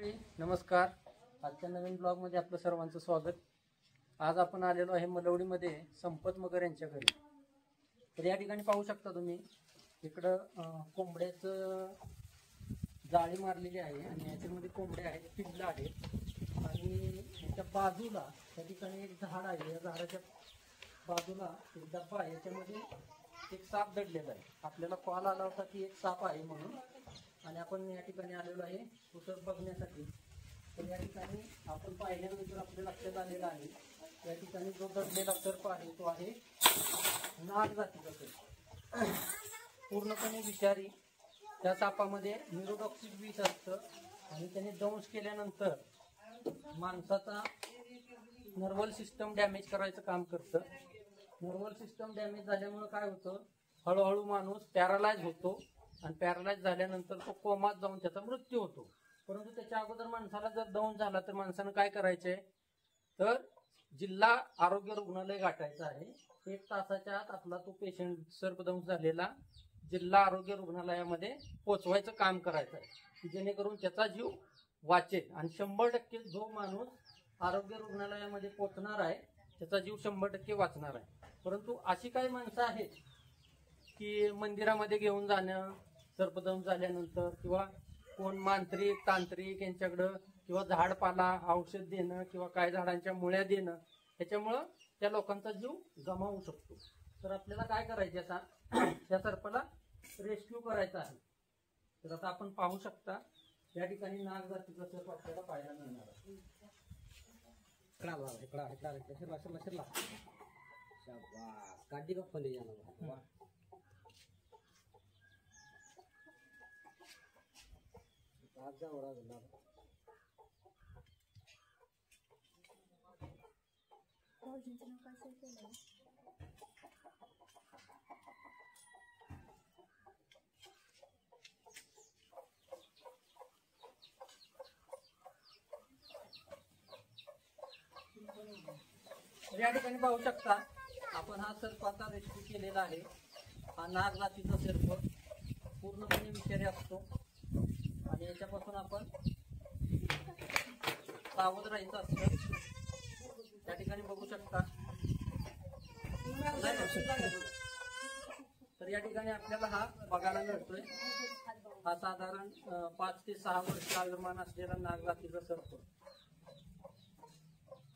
नमस्कार. आजच्या नवीन ब्लॉगमध्ये आपलं सर्वांचं स्वागत. आज आपण आलेलो आहे मलवडीमध्ये संपत मगर यांच्या घरी. तर या ठिकाणी पाहू शकता तुम्ही इकडं कोंबड्याचं जाळी मारलेली आहे आणि याच्यामध्ये कोंबड्या आहेत, पिल्लं आहेत आणि याच्या बाजूला त्या ठिकाणी एक झाड आहे. या झाडाच्या बाजूला एक डब्बा आहे, याच्यामध्ये एक साप दडलेला आहे. आपल्याला कॉल आला होता की एक साप आहे म्हणून आणि आपण या ठिकाणी आलेलो आहे तो सर्प बघण्यासाठी. तर या ठिकाणी आपण पाहिल्यानंतर आपल्या लक्षात आलेलं आहे या ठिकाणी जो दडलेला सर्प आहे तो आहे नाग जातीचा सर्प, पूर्णपणे विषारी. त्या सापामध्ये न्यूरोटॉक्सिक विष असतं आणि त्याने दंश केल्यानंतर माणसाचा नर्वल सिस्टम डॅमेज करायचं काम करतं. नर्वल सिस्टम डॅमेज झाल्यामुळे काय होतं, हळूहळू माणूस पॅरालाइज होतो आणि पॅरालाइज झाल्यानंतर तो कोमात जाऊन त्याचा मृत्यू होतो. परंतु त्याच्या अगोदर माणसाला जर दंश झाला तर माणसानं काय करायचंय, तर जिल्हा आरोग्य रुग्णालय गाठायचं आहे. 1 तासाच्या आत आपला तो पेशंट सर्पदंश झालेला जिल्हा आरोग्य रुग्णालयामध्ये पोचवायचं काम करायचं आहे, की जेणेकरून त्याचा जीव वाचेल. आणि 100% जो माणूस आरोग्य रुग्णालयामध्ये पोचणार आहे त्याचा जीव 100% वाचणार आहे. परंतु अशी काही माणसं आहेत की मंदिरामध्ये घेऊन जाणं सर्पदंश झाल्यानंतर, किंवा कोण मांत्रिक तांत्रिक यांच्याकडं, किंवा झाडपाला औषध देणं किंवा काय झाडांच्या मुळ्या देणं, त्याच्यामुळं त्या लोकांचा जीव गमावू शकतो. तर आपल्याला काय करायचं, आता त्या सर्पाला रेस्क्यू करायचा आहे. तर आता आपण पाहू शकता या ठिकाणी नाग जातीचा सर्प आपल्याला पाहायला मिळणार आहे. या ठिकाणी पाहू शकता आपण हा सर्प आता रेस्क्यू केलेला आहे. हा नाग जातीचा सर्प पूर्णपणे विषारी असतो आणि याच्यापासून आपण सावध राहायचं असतं. त्या ठिकाणी बघू शकता. तर या ठिकाणी आपल्याला हा बघायला मिळतोय. हा साधारण 5 ते 6 वर्ष आयुर्मान असलेला नाग जातीचा सर्प.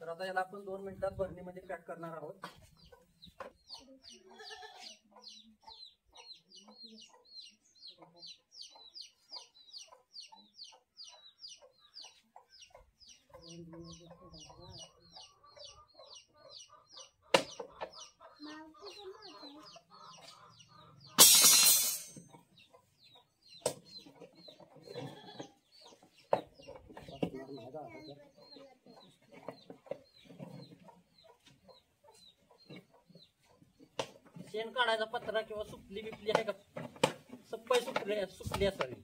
तर आता याला आपण 2 मिनिटात भरणीमध्ये पॅक करणार आहोत. शेण काढायचा पत्रा किंवा सुकली बिकली आहे का, सप्पाई सुकली असावी.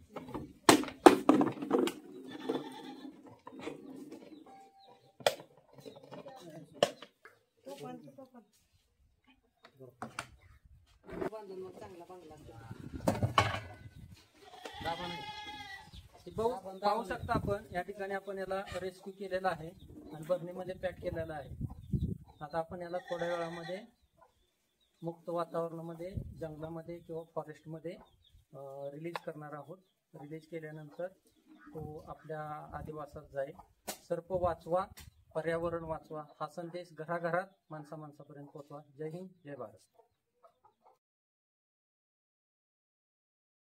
पाहू शकता आपण या ठिकाणी आपण याला रेस्क्यू केलेला आहे आणि बरणीमध्ये पॅक केलेला आहे. आता आपण याला थोड्या वेळामध्ये मुक्त वातावरणामध्ये, जंगलामध्ये किंवा फॉरेस्टमध्ये रिलीज करणार आहोत. रिलीज केल्यानंतर तो आपल्या आदिवासात जाईल. सर्प वाचवा, पर्यावरण वाचवा हा संदेश घराघरात माणसापर्यंत पोहोचवा. जय हिंद, जय भारत.